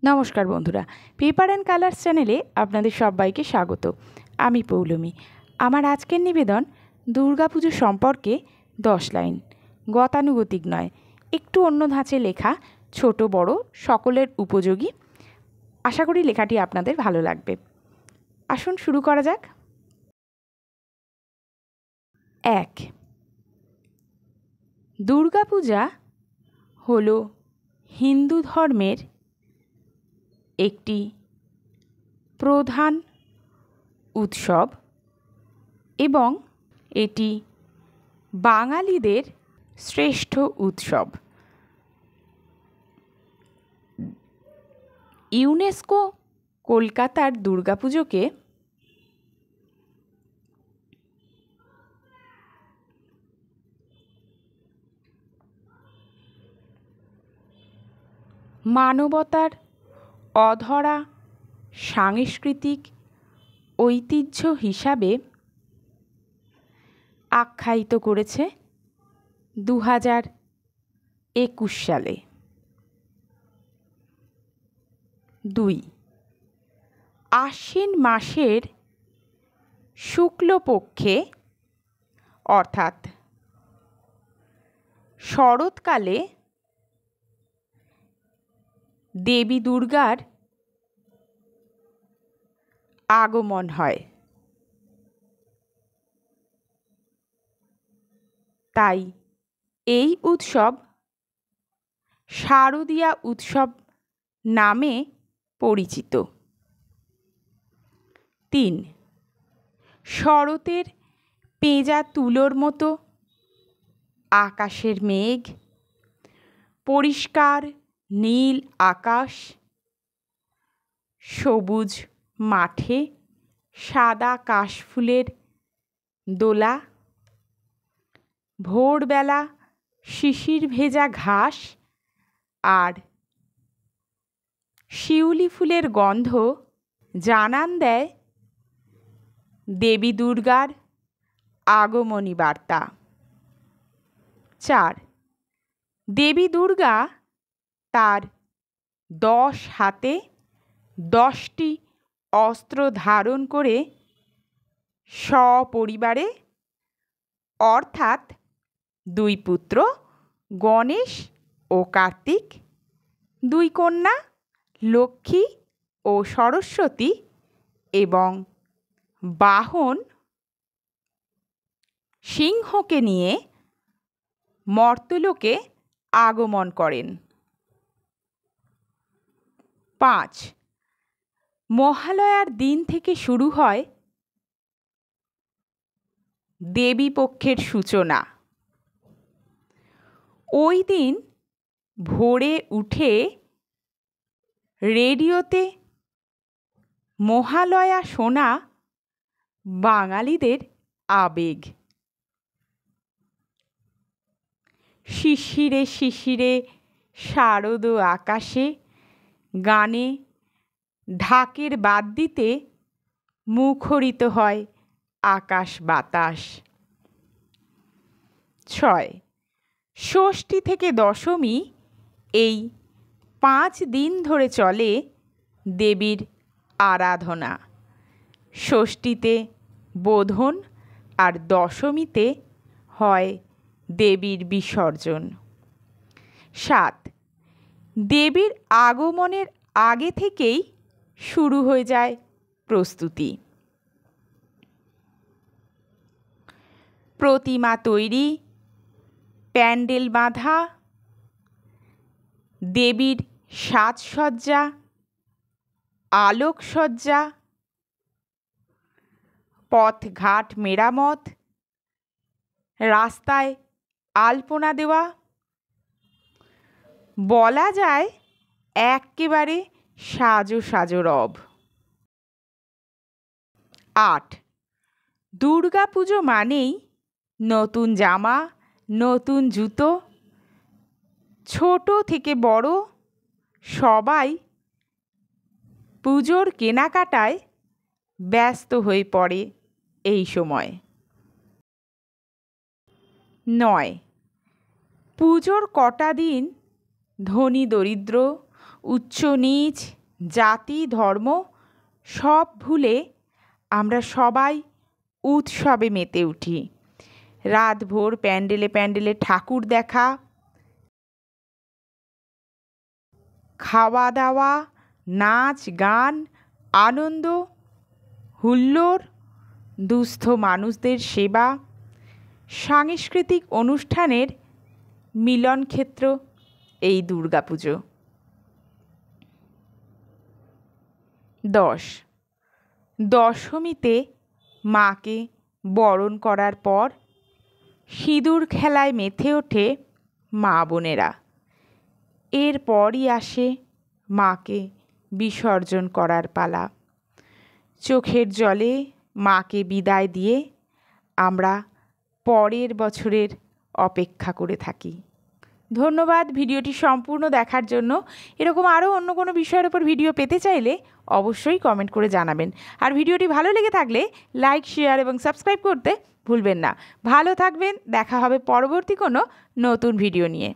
নমস্কার বন্ধুরা, paper and colours চ্যানেলে আপনাদের সবাইকে স্বাগত। আমি পৌলমী। আমার আজকের নিবেদন দুর্গাপুজো সম্পর্কে 10 লাইন, গতানুগতিক নয়, একটু অন্য ধাঁচে লেখা, ছোট বড় সকলের উপযোগী। আশা করি লেখাটি আপনাদের ভালো লাগবে। আসুন শুরু করা যাক। 1. দুর্গাপূজা হলো হিন্দু ধর্মের একটি প্রধান উৎসব এবং এটি বাঙালিদের শ্রেষ্ঠ উৎসব। ইউনেস্কো কলকাতার দুর্গাপুজোকে মানবতার অধরা সাংস্কৃতিক ঐতিহ্য হিসাবে আখ্যায়িত করেছে 2021 সালে। 2. আশ্বিন মাসের শুক্লপক্ষে অর্থাৎ শরৎকালে দেবী দুর্গার আগমন হয়, তাই এই উৎসব শারদীয়া উৎসব নামে পরিচিত। 3. শরতের পেঁজা তুলোর মতো আকাশের মেঘ, পরিষ্কার নীল আকাশ, সবুজ মাঠে সাদা কাশফুলের দোলা, ভোরবেলা শিশির ভেজা ঘাস আর শিউলি ফুলের গন্ধ জানান দেয় দেবী দুর্গার আগমনী বার্তা। 4. দেবী দুর্গা তার 10 হাতে 10টি অস্ত্র ধারণ করে সপরিবারে অর্থাৎ 2 পুত্র গণেশ ও কার্তিক, 2 কন্যা লক্ষ্মী ও সরস্বতী এবং বাহন সিংহকে নিয়ে মর্ত্যলোকে আগমন করেন। 5. মহালয়ার দিন থেকে শুরু হয় দেবী পক্ষের সূচনা। ওই দিন ভোরে উঠে রেডিওতে মহালয়া শোনা বাঙালিদের আবেগ। শিশিরে শিশিরে শারদ আকাশে গানে ঢাকের বাদ্যিতে মুখরিত হয় আকাশ বাতাস। 6. ষষ্ঠী থেকে দশমী এই 5 দিন ধরে চলে দেবীর আরাধনা। ষষ্ঠীতে বোধন আর দশমীতে হয় দেবীর বিসর্জন। 7. দেবীর আগমনের আগে থেকেই শুরু হয়ে যায় প্রস্তুতি। প্রতিমা তৈরি, প্যান্ডেল বাঁধা, দেবীর সাজসজ্জা, আলোকসজ্জা, পথঘাট মেরামত, রাস্তায় আলপনা দেওয়া, বলা যায় একেবারে সাজো সাজো রব। 8. দুর্গাপুজো মানেই নতুন জামা, নতুন জুতো, ছোট থেকে বড় সবাই পুজোর কেনাকাটায় ব্যস্ত হয়ে পড়ে এই সময়। 9. পুজোর কটা দিন ধনী দরিদ্র উচ্চ নীচ, জাতি ধর্ম সব ভুলে আমরা সবাই উৎসবে মেতে উঠি। রাতভর প্যান্ডেলে প্যান্ডেলে ঠাকুর দেখা, খাওয়া দাওয়া, নাচ গান, আনন্দ, হুল্লোড়, দুস্থ মানুষদের সেবা, সাংস্কৃতিক অনুষ্ঠানের মিলনক্ষেত্র এই দুর্গাপুজো। 10 দশমীতে মাকে বরণ করার পর সিঁদুর খেলায় মেতে ওঠে মা বোনেরা। এরপরই আসে মাকে বিসর্জন করার পালা। চোখের জলে মাকে বিদায় দিয়ে আমরা পরের বছরের অপেক্ষা করে থাকি। ধন্যবাদ ভিডিওটি সম্পূর্ণ দেখার জন্য। এরকম আরও অন্য কোনো বিষয়ের ওপর ভিডিও পেতে চাইলে অবশ্যই কমেন্ট করে জানাবেন। আর ভিডিওটি ভালো লেগে থাকলে লাইক, শেয়ার এবং সাবস্ক্রাইব করতে ভুলবেন না। ভালো থাকবেন, দেখা হবে পরবর্তী কোনো নতুন ভিডিও নিয়ে।